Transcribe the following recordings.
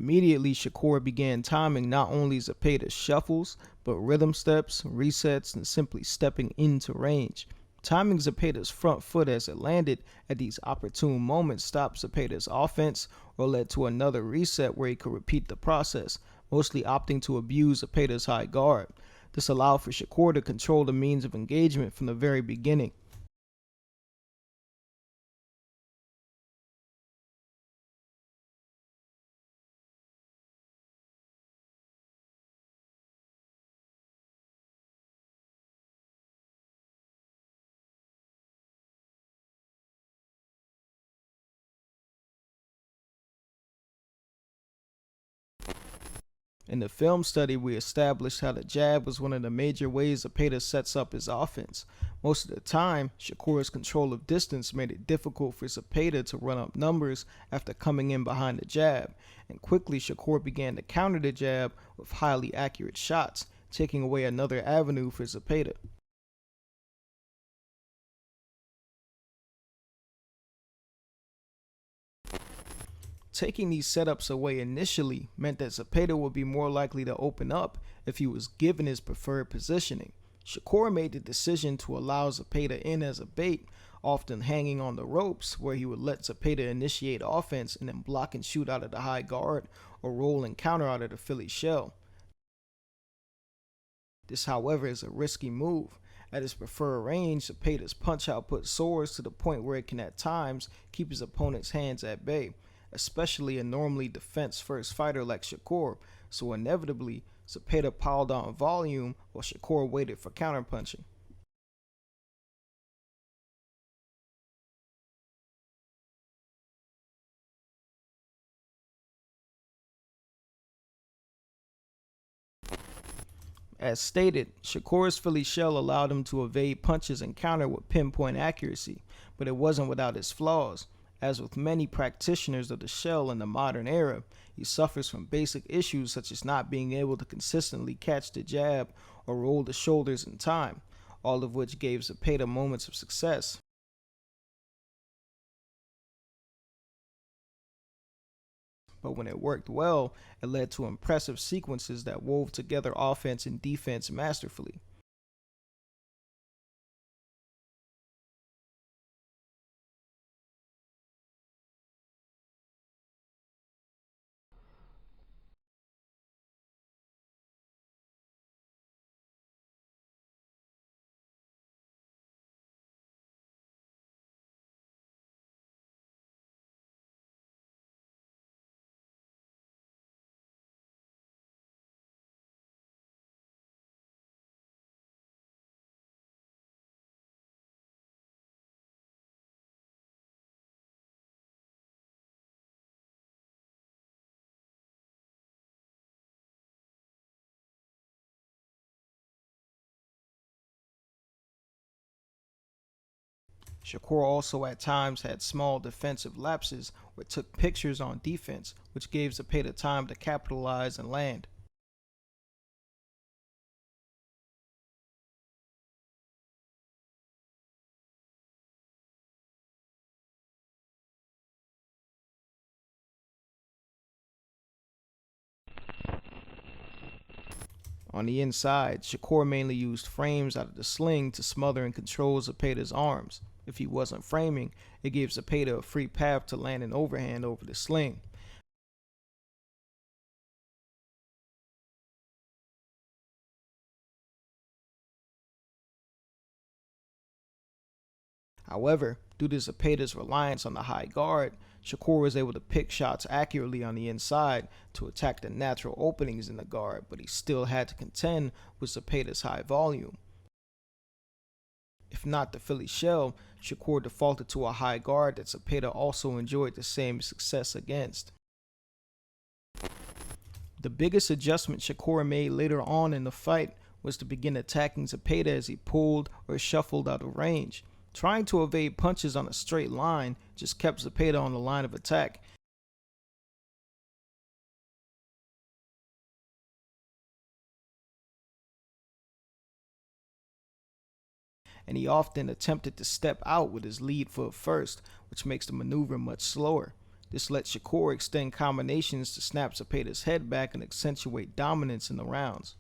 Immediately, Shakur began timing not only Zepeda's shuffles, but rhythm steps, resets, and simply stepping into range. Timing Zepeda's front foot as it landed at these opportune moments stopped Zepeda's offense or led to another reset where he could repeat the process, mostly opting to abuse Zepeda's high guard. This allowed for Shakur to control the means of engagement from the very beginning. In the film study, we established how the jab was one of the major ways Zepeda sets up his offense. Most of the time, Shakur's control of distance made it difficult for Zepeda to run up numbers after coming in behind the jab, and quickly Shakur began to counter the jab with highly accurate shots, taking away another avenue for Zepeda. Taking these setups away initially meant that Zepeda would be more likely to open up if he was given his preferred positioning. Shakur made the decision to allow Zepeda in as a bait, often hanging on the ropes, where he would let Zepeda initiate offense and then block and shoot out of the high guard or roll and counter out of the Philly shell. This, however, is a risky move. At his preferred range, Zepeda's punch output soars to the point where it can at times keep his opponent's hands at bay, especially a normally defense-first fighter like Shakur, so inevitably, Zepeda piled on volume while Shakur waited for counterpunching. As stated, Shakur's Philly shell allowed him to evade punches and counter with pinpoint accuracy, but it wasn't without its flaws. As with many practitioners of the shell in the modern era, he suffers from basic issues such as not being able to consistently catch the jab or roll the shoulders in time, all of which gave Zepeda moments of success. But when it worked well, it led to impressive sequences that wove together offense and defense masterfully. Shakur also at times had small defensive lapses or took pictures on defense, which gave Zepeda time to capitalize and land. On the inside, Shakur mainly used frames out of the sling to smother and control Zepeda's arms. If he wasn't framing, it gave Zepeda a free path to land an overhand over the sling. However, due to Zepeda's reliance on the high guard, Shakur was able to pick shots accurately on the inside to attack the natural openings in the guard, but he still had to contend with Zepeda's high volume. If not the Philly shell, Shakur defaulted to a high guard that Zepeda also enjoyed the same success against. The biggest adjustment Shakur made later on in the fight was to begin attacking Zepeda as he pulled or shuffled out of range. Trying to evade punches on a straight line just kept Zepeda on the line of attack. And he often attempted to step out with his lead foot first, which makes the maneuver much slower. This let Shakur extend combinations to snap Zepeda's head back and accentuate dominance in the rounds.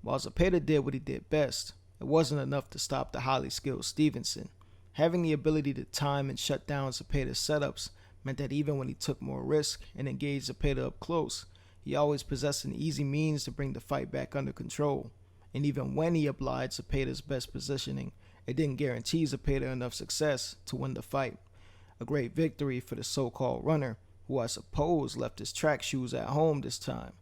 While Zepeda did what he did best, it wasn't enough to stop the highly skilled Stevenson. Having the ability to time and shut down Zepeda's setups meant that even when he took more risk and engaged Zepeda up close, he always possessed an easy means to bring the fight back under control. And even when he obliged Zepeda's best positioning, it didn't guarantee Zepeda enough success to win the fight. A great victory for the so-called runner, who I suppose left his track shoes at home this time.